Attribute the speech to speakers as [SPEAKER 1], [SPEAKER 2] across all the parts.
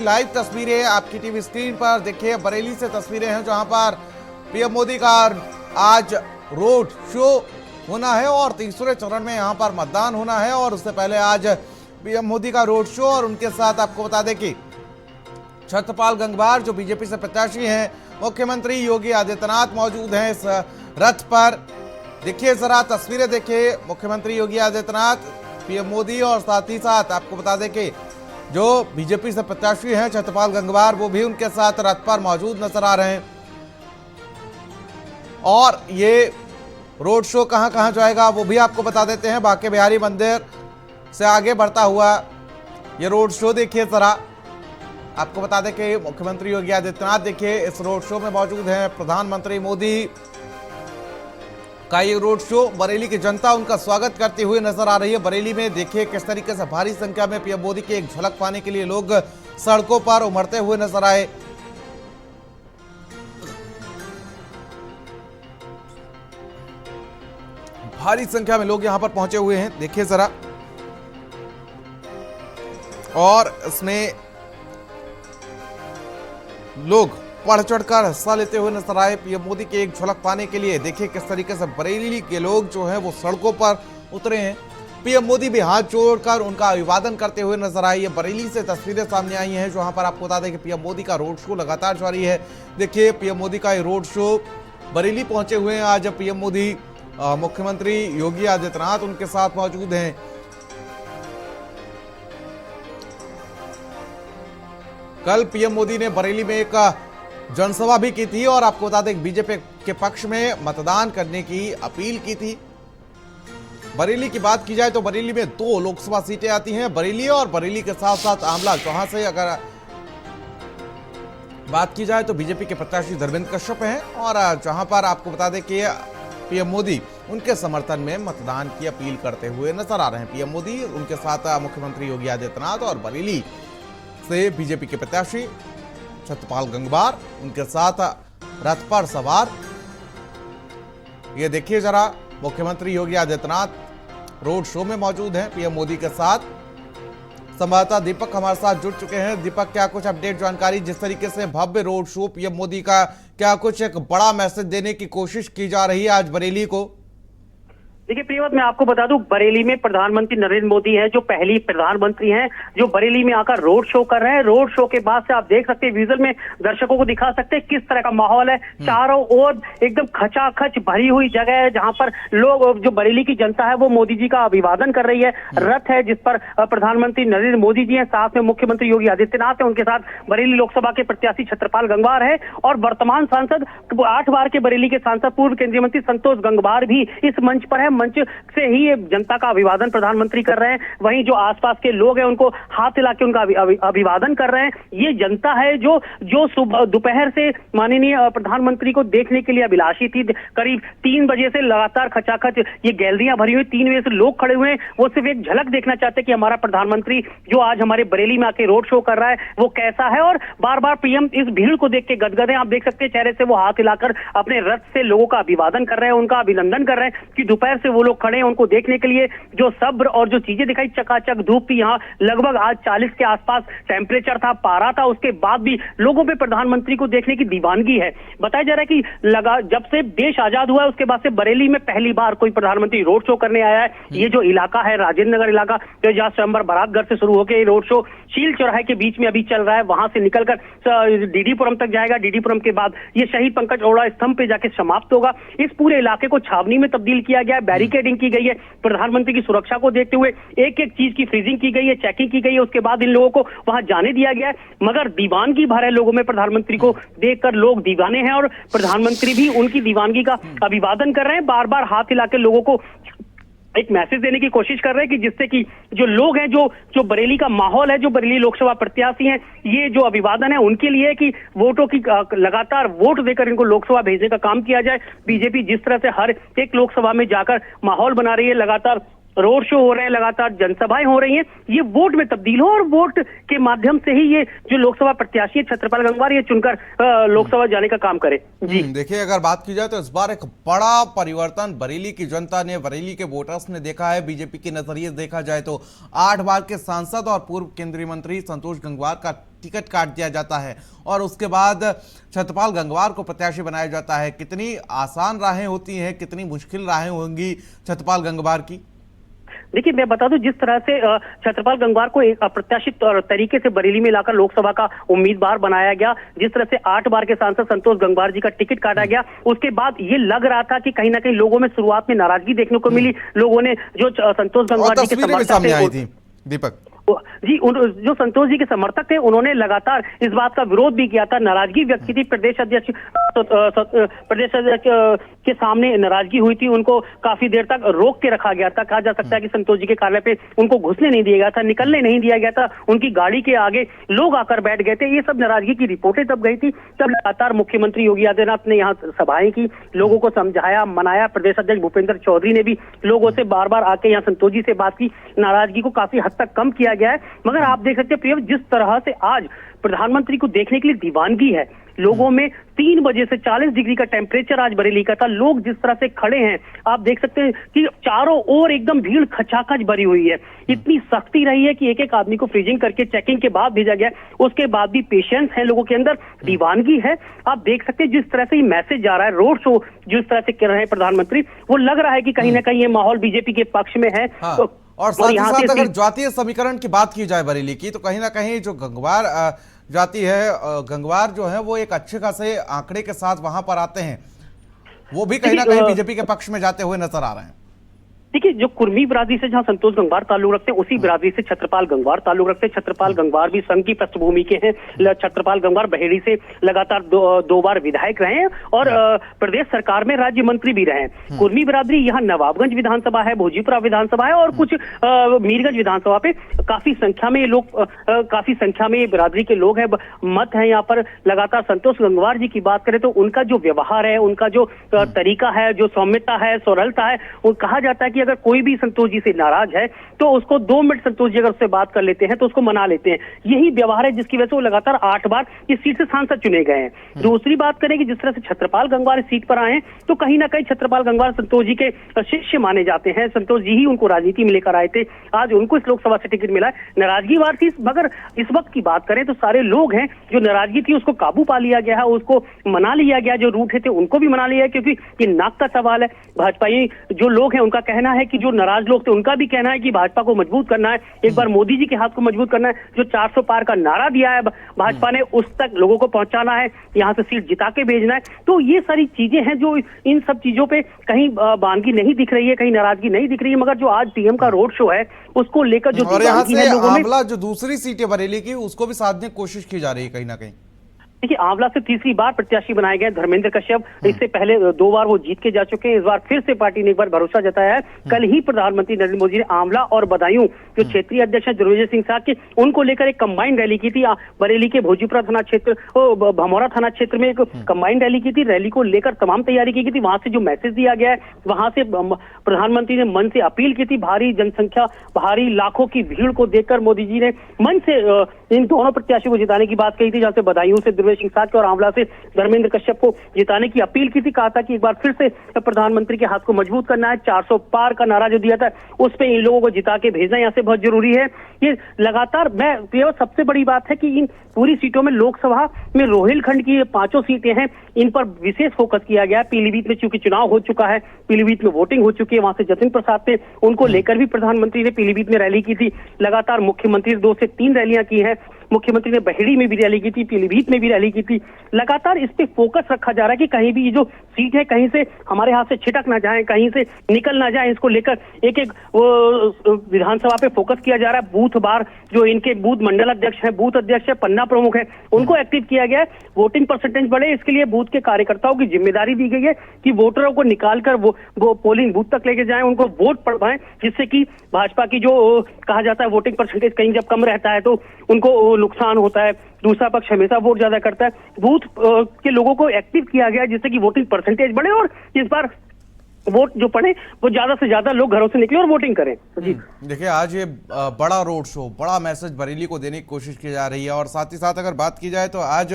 [SPEAKER 1] Live तस्वीरें आपकी TV screen पर देखिए, बरेली से तस्वीरें हैं जहां पर पीएम मोदी का आज रोड शो होना है और तीसरे चरण में यहां पर मतदान होना है। और उससे पहले आज पीएम मोदी का रोड शो और उनके साथ आपको बता दें कि छत्रपाल गंगवार जो बीजेपी से प्रत्याशी हैं, मुख्यमंत्री योगी आदित्यनाथ मौजूद हैं इस रथ पर। देखिए जरा तस्वीरें देखिए, मुख्यमंत्री योगी आदित्यनाथ, पीएम मोदी और साथ ही साथ आपको बता दें कि जो बीजेपी से प्रत्याशी हैं छत्रपाल गंगवार, वो भी उनके साथ रथ पर मौजूद नजर आ रहे हैं। और ये रोड शो कहां कहां जाएगा वो भी आपको बता देते हैं। बांके बिहारी मंदिर से आगे बढ़ता हुआ ये रोड शो देखिए जरा, आपको बता दें कि मुख्यमंत्री योगी आदित्यनाथ देखिए इस रोड शो में मौजूद हैं। प्रधानमंत्री मोदी का ये रोड शो, बरेली की जनता उनका स्वागत करती हुई नजर आ रही है। बरेली में देखिए किस तरीके से भारी संख्या में पीएम मोदी की एक झलक पाने के लिए लोग सड़कों पर उमड़ते हुए नजर आए। भारी संख्या में लोग यहां पर पहुंचे हुए हैं, देखिए जरा। और इसमें लोग बढ़ चढ़कर हिस्सा लेते हुए नजर आए पीएम मोदी की एक झलक पाने के लिए। देखिए किस तरीके से बरेली के लोग जो हैं वो सड़कों पर उतरे हैं। पीएम मोदी भी हाथ जोड़कर उनका अभिवादन करते हुए नजर आए। ये बरेली से तस्वीरें सामने आई हैं जहां पर आपको बता दें कि पीएम मोदी का रोड शो लगातार जारी है। देखिए पीएम मोदी का ये रोड शो, बरेली पहुंचे हुए हैं आज पीएम मोदी। मुख्यमंत्री योगी आदित्यनाथ उनके साथ मौजूद हैं। कल पीएम मोदी ने बरेली में एक जनसभा भी की थी और आपको बता दें बीजेपी के पक्ष में मतदान करने की अपील की थी। बरेली की बात की जाए तो बरेली में 2 लोकसभा सीटें आती हैं, बरेली और बरेली के साथ साथ आंवला। जहां से अगर बात की जाए तो बीजेपी के प्रत्याशी धर्मेंद्र कश्यप हैं और जहां पर आपको बता दें कि पीएम मोदी उनके समर्थन में मतदान की अपील करते हुए नजर आ रहे हैं। पीएम मोदी, उनके साथ मुख्यमंत्री योगी आदित्यनाथ और बरेली से बीजेपी के प्रत्याशी छत्रपाल गंगवार उनके साथ रथ पर सवार। ये देखिए जरा, मुख्यमंत्री योगी आदित्यनाथ रोड शो में मौजूद हैं पीएम मोदी के साथ। संवाददाता दीपक हमारे साथ जुड़ चुके हैं। दीपक, क्या कुछ अपडेट जानकारी, जिस तरीके से भव्य रोड शो पीएम मोदी का, क्या कुछ एक बड़ा मैसेज देने की कोशिश की जा रही है आज बरेली को?
[SPEAKER 2] देखिए प्रियवत, मैं आपको बता दूं, बरेली में प्रधानमंत्री नरेंद्र मोदी हैं जो पहली प्रधानमंत्री हैं जो बरेली में आकर रोड शो कर रहे हैं। रोड शो के बाद से आप देख सकते हैं, विजुअल में दर्शकों को दिखा सकते हैं किस तरह का माहौल है। चारों ओर एकदम खचाखच भरी हुई जगह है जहां पर लोग, जो बरेली की जनता है वो मोदी जी का अभिवादन कर रही है। रथ है जिस पर प्रधानमंत्री नरेंद्र मोदी जी हैं, साथ में मुख्यमंत्री योगी आदित्यनाथ है, उनके साथ बरेली लोकसभा के प्रत्याशी छत्रपाल गंगवार है और वर्तमान सांसद 8 बार के बरेली के सांसद पूर्व केंद्रीय मंत्री संतोष गंगवार भी इस मंच पर है। मंच से ही ये जनता का अभिवादन प्रधानमंत्री कर रहे हैं। वहीं जो आसपास के लोग हैं उनको हाथ हिला के उनका अभिवादन कर रहे हैं। ये जनता है जो सुबह दोपहर से माननीय प्रधानमंत्री को देखने के लिए अभिलाषी थी। करीब 3 बजे से लगातार खचाखच ये गैलरियां भरी हुई, 3 बजे से लोग खड़े हुए हैं। वो सिर्फ एक झलक देखना चाहते हैं कि हमारा प्रधानमंत्री जो आज हमारे बरेली में आके रोड शो कर रहा है वो कैसा है। और बार बार पीएम इस भीड़ को देख के गदगद है। आप देख सकते हैं चेहरे से वो हाथ हिलाकर अपने रथ से लोगों का अभिवादन कर रहे हैं, उनका अभिनंदन कर रहे हैं कि दोपहर से वो लोग खड़े हैं उनको देखने के लिए। जो सब्र और जो चीजें दिखाई, चकाचक धूप थी, यहाँ लगभग आज 40 के आसपास टेम्परेचर था, पारा था, उसके बाद भी लोगों पे प्रधानमंत्री को देखने की दीवानगी है। बताया जा रहा है कि जब से देश आजाद हुआ है उसके बाद से बरेली में पहली बार कोई प्रधानमंत्री रोड शो करने आया है। ये जो इलाका है राजेंद्र नगर इलाका, तो जहां स्वयंवर बारातगढ़ से शुरू होकर रोड शो शील चौराहे के बीच में अभी चल रहा है, वहां से निकलकर डीडीपुरम तक जाएगा। डीडीपुरम के बाद ये शहीद पंकज ओड़ा स्तंभ पे जाके समाप्त होगा। इस पूरे इलाके को छावनी में तब्दील किया गया है, बैरिकेडिंग की गई है। प्रधानमंत्री की सुरक्षा को देखते हुए एक एक चीज की फ्रीजिंग की गई है, चेकिंग की गई है। उसके बाद इन लोगों को वहां जाने दिया गया है। मगर दीवानगी भर है लोगों में, प्रधानमंत्री को देखकर लोग दीवाने हैं और प्रधानमंत्री भी उनकी दीवानगी का अभिवादन कर रहे हैं। बार बार हाथ हिला के लोगों को एक मैसेज देने की कोशिश कर रहे हैं कि जिससे कि जो लोग हैं, जो बरेली का माहौल है, जो बरेली लोकसभा प्रत्याशी हैं, ये जो अभिवादन है उनके लिए कि वोटों की लगातार वोट देकर इनको लोकसभा भेजने का काम किया जाए। बीजेपी जिस तरह से हर एक लोकसभा में जाकर माहौल बना रही है, लगातार रोड शो हो रहे हैं, लगातार जनसभाएं हो रही हैं, ये वोट में तब्दील हो और वोट के माध्यम से ही ये जो लोकसभा प्रत्याशी है छत्रपाल गंगवार ये चुनकर लोकसभा जाने का काम करे। जी
[SPEAKER 1] देखिए, अगर बात की जाए तो इस बार एक बड़ा परिवर्तन बरेली की जनता ने, बरेली के वोटर्स ने देखा है। बीजेपी के नजरिए देखा जाए तो 8 बार के सांसद और पूर्व केंद्रीय मंत्री संतोष गंगवार का टिकट काट दिया जाता है और उसके बाद छत्रपाल गंगवार को प्रत्याशी बनाया जाता है। कितनी आसान राहें होती हैं, कितनी मुश्किल राहें होंगी छत्रपाल गंगवार की?
[SPEAKER 2] देखिए, मैं बता दूं, जिस तरह से छत्रपाल गंगवार को एक अप्रत्याशित तरीके से बरेली में लाकर लोकसभा का उम्मीदवार बनाया गया, जिस तरह से 8 बार के सांसद संतोष गंगवार जी का टिकट काटा गया, उसके बाद ये लग रहा था कि कहीं ना कहीं लोगों में शुरुआत में नाराजगी देखने को मिली। लोगों ने जो संतोष गंगवार जी के समर्थक थे,
[SPEAKER 1] दीपक
[SPEAKER 2] जी, जो संतोष जी के समर्थक थे, उन्होंने लगातार इस बात का विरोध भी किया था, नाराजगी व्यक्त की थी। प्रदेश अध्यक्ष के सामने नाराजगी हुई थी, उनको काफी देर तक रोक के रखा गया था। कहा जा सकता है कि संतोष जी के कार्यालय पे उनको घुसने नहीं दिया गया था, निकलने नहीं दिया गया था, उनकी गाड़ी के आगे लोग आकर बैठ गए थे। ये सब नाराजगी की रिपोर्टें तब गई थी। तब लगातार मुख्यमंत्री योगी आदित्यनाथ ने यहाँ सभाएं की, लोगों को समझाया, मनाया। प्रदेश अध्यक्ष भूपेंद्र चौधरी ने भी लोगों से बार बार आके यहाँ संतोष जी से बात की, नाराजगी को काफी हद तक कम किया गया है। मगर आप देख सकते हैं प्रिय, जिस तरह से आज प्रधानमंत्री को देखने के लिए दीवानगी है लोगों में, 3 बजे से 40 डिग्री का टेम्परेचर आज बरेली का था। लोग जिस तरह से खड़े हैं, आप देख सकते हैं कि चारों ओर एकदम भीड़ खचाखच भरी हुई है। इतनी सख्ती रही है कि एक एक आदमी को फ्रीजिंग करके चेकिंग के बाद भेजा गया। उसके बाद भी पेशेंस है लोगों के अंदर, दीवानगी है। आप देख सकते हैं जिस तरह से मैसेज जा रहा है, रोड शो जिस तरह से कर रहे हैं प्रधानमंत्री, वो लग रहा है कि कहीं ना कहीं ये माहौल बीजेपी के पक्ष में है।
[SPEAKER 1] और साथ ही साथ अगर जातीय समीकरण की बात की जाए बरेली की, तो कहीं ना कहीं जो गंगवार जाति है, गंगवार जो है वो एक अच्छे खासे आंकड़े के साथ वहां पर आते हैं, वो भी कहीं ना कहीं बीजेपी के पक्ष में जाते हुए नजर आ रहे हैं।
[SPEAKER 2] देखिए, जो कुर्मी बिरादरी से जहां संतोष गंगवार ताल्लुक रखते हैं, उसी बिरादरी से छत्रपाल गंगवार ताल्लुक रखते हैं। छत्रपाल गंगवार भी संघ की पृष्ठभूमि के हैं। छत्रपाल गंगवार बहेड़ी से लगातार दो बार विधायक रहे हैं और प्रदेश सरकार में राज्य मंत्री भी रहे हैं। कुर्मी बिरादरी यहाँ नवाबगंज विधानसभा है, भोजीपुरा विधानसभा है और कुछ मीरगंज विधानसभा पे काफी संख्या में ये लोग, काफी संख्या में बिरादरी के लोग हैं, मत है यहाँ पर। लगातार संतोष गंगवार जी की बात करें तो उनका जो व्यवहार है, उनका जो तरीका है, जो सौम्यता है, सरलता है, वो कहा जाता है कि अगर कोई भी संतोष जी से नाराज है तो उसको 2 मिनट संतोष जी अगर उससे बात कर लेते हैं तो उसको मना लेते हैं। यही व्यवहार है जिसकी वजह से वो लगातार 8 बार इस सीट से सांसद चुने गए हैं। दूसरी बात करें कि जिस तरह से छत्रपाल गंगवार इस सीट पर आए हैं, तो कहीं ना कहीं छत्रपाल गंगवार संतोष जी के शिष्य माने जाते हैं। संतोष जी ही उनको राजनीति में लेकर आए थे, आज उनको इस लोकसभा से टिकट मिला है। नाराजगी बार थी, मगर इस वक्त की बात करें तो सारे लोग हैं, जो नाराजगी थी उसको काबू पा लिया गया है, उसको मना लिया गया। जो रूठे थे उनको भी मना लिया है, क्योंकि ये नाक का सवाल है। भाजपाई जो लोग हैं उनका कहना है कि जो नाराज लोग थे उनका भी कहना है कि भाजपा को मजबूत करना है, एक बार मोदी जी के हाथ को मजबूत करना है। जो 400 पार का नारा दिया है भाजपा ने, उस तक लोगों को पहुंचाना है, यहां से सीट जिता के भेजना है। तो ये सारी चीजें हैं जो इन सब चीजों पे कहीं बानगी नहीं दिख रही है, कहीं नाराजगी नहीं दिख रही है। मगर जो आज पीएम का रोड शो है उसको लेकर जो
[SPEAKER 1] और यहाँ से आंवला जो दूसरी सीट है बरेली की, उसको भी साधने की कोशिश की जा रही है कहीं ना कहीं।
[SPEAKER 2] देखिए, आंवला से तीसरी बार प्रत्याशी बनाए गए धर्मेंद्र कश्यप। इससे पहले 2 बार वो जीत के जा चुके हैं। इस बार फिर से पार्टी ने एक बार भरोसा जताया है। कल ही प्रधानमंत्री नरेंद्र मोदी ने आंवला और बदायूं जो क्षेत्रीय अध्यक्ष है दुर्वेजय सिंह साह के, उनको लेकर एक कंबाइंड रैली की थी। बरेली के भोजीपुरा थाना क्षेत्र, भमौरा थाना क्षेत्र में एक कंबाइंड रैली की थी। रैली को लेकर तमाम तैयारी की थी। वहां से जो मैसेज दिया गया है, वहां से प्रधानमंत्री ने मन से अपील की थी। भारी जनसंख्या, भारी लाखों की भीड़ को देखकर मोदी जी ने मन से इन दोनों प्रत्याशियों को जिताने की बात कही थी, जहां से बदायूं से दुर्वेजय सिंह साह और आंवला से धर्मेंद्र कश्यप को जिताने की अपील की थी। कहा था कि एक बार फिर से प्रधानमंत्री के हाथ को मजबूत करना है। 400 पार का नारा जो दिया था, उस पे इन लोगों को जिता के भेजना यहाँ से बहुत जरूरी है। ये लगातार सबसे बड़ी बात है कि इन पूरी सीटों में लोकसभा में रोहिलखंड की 5 सीटें हैं, इन पर विशेष फोकस किया गया। पीलीभीत में चूंकि चुनाव हो चुका है, पीलीभीत में वोटिंग हो चुकी है, वहां से जतिन प्रसाद थे, उनको लेकर भी प्रधानमंत्री ने पीलीभीत में रैली की थी। लगातार मुख्यमंत्री 2 से 3 रैलियां की हैं। मुख्यमंत्री ने बहेड़ी में भी रैली की थी, पीलीभीत में भी रैली की थी। लगातार इस पे फोकस रखा जा रहा है कि कहीं भी ये जो सीट है कहीं से हमारे हाथ से छिटक ना जाए, कहीं से निकल ना जाए। इसको लेकर एक एक विधानसभा पे फोकस किया जा रहा है। बूथ बार जो इनके बूथ मंडल अध्यक्ष हैं, बूथ अध्यक्ष है, पन्ना प्रमुख है, उनको एक्टिव किया गया है। वोटिंग परसेंटेज बढ़े, इसके लिए बूथ के कार्यकर्ताओं की जिम्मेदारी दी गई है कि वोटरों को निकालकर वो पोलिंग बूथ तक लेके जाएं, उनको वोट पड़वाएं, जिससे कि भाजपा की जो कहा जाता है वोटिंग परसेंटेज कहीं जब कम रहता है तो उनको नुकसान होता है। दूसरा पक्ष हमेशा वोट ज्यादा करता है। बूथ के लोगों को एक्टिव किया गया जिससे कि वोटिंग परसेंटेज बढ़े और इस बार वोट जो पड़े वो ज्यादा से ज्यादा लोग घरों से निकले और वोटिंग करें। जी
[SPEAKER 1] देखिए, आज ये बड़ा रोड शो, बड़ा मैसेज बरेली को देने की कोशिश की जा रही है। और साथ ही साथ अगर बात की जाए तो आज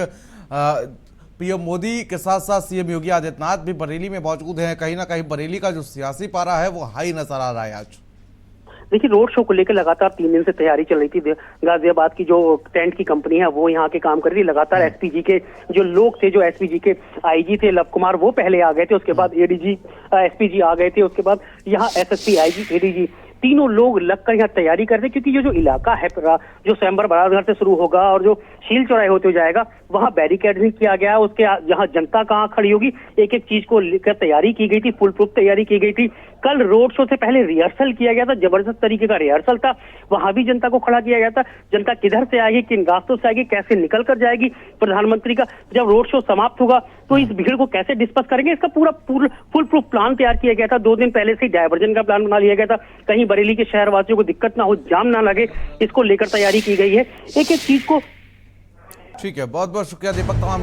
[SPEAKER 1] पीएम मोदी के साथ साथ सीएम योगी आदित्यनाथ भी बरेली में मौजूद हैं। कहीं ना कहीं बरेली का जो सियासी पारा है वो हाई नजर आ रहा है आज।
[SPEAKER 2] देखिए, रोड शो को लेकर लगातार 3 दिन से तैयारी चल रही थी। गाजियाबाद की जो टेंट की कंपनी है वो यहाँ के काम कर रही थी। लगातार एसपीजी के जो लोग थे, जो एसपीजी के आईजी थे लव कुमार, वो पहले आ गए थे। उसके बाद एडीजी एसपीजी आ गए थे। उसके बाद यहाँ एसएसपी आईजी एडीजी तीनों लोग लगकर यहाँ तैयारी कर रहे, क्योंकि ये जो इलाका है जो स्वयंवर बारातघर से शुरू होगा और जो शील चौराहे होते हुए जाएगा, वहां बैरिकेडिंग किया गया है। उसके यहाँ जनता कहाँ खड़ी होगी, एक एक चीज को लेकर तैयारी की गई थी, फुल प्रूफ तैयारी की गई थी। कल रोड शो से पहले रिहर्सल किया गया था, जबरदस्त तरीके का रिहर्सल था। वहां भी जनता को खड़ा किया गया था। जनता किधर से आएगी, किन रास्तों से आएगी, कैसे निकल कर जाएगी प्रधानमंत्री का। जब रोड शो समाप्त होगा तो इस भीड़ को कैसे डिस्पर्स करेंगे, इसका पूरा फुल प्रूफ प्लान तैयार किया गया था। 2 दिन पहले से डायवर्जन का प्लान बना लिया गया था, कहीं बरेली के शहरवासियों को दिक्कत ना हो, जाम ना लगे, इसको लेकर तैयारी की गई है एक एक चीज को।
[SPEAKER 1] ठीक है, बहुत बहुत शुक्रिया दीपक तमाम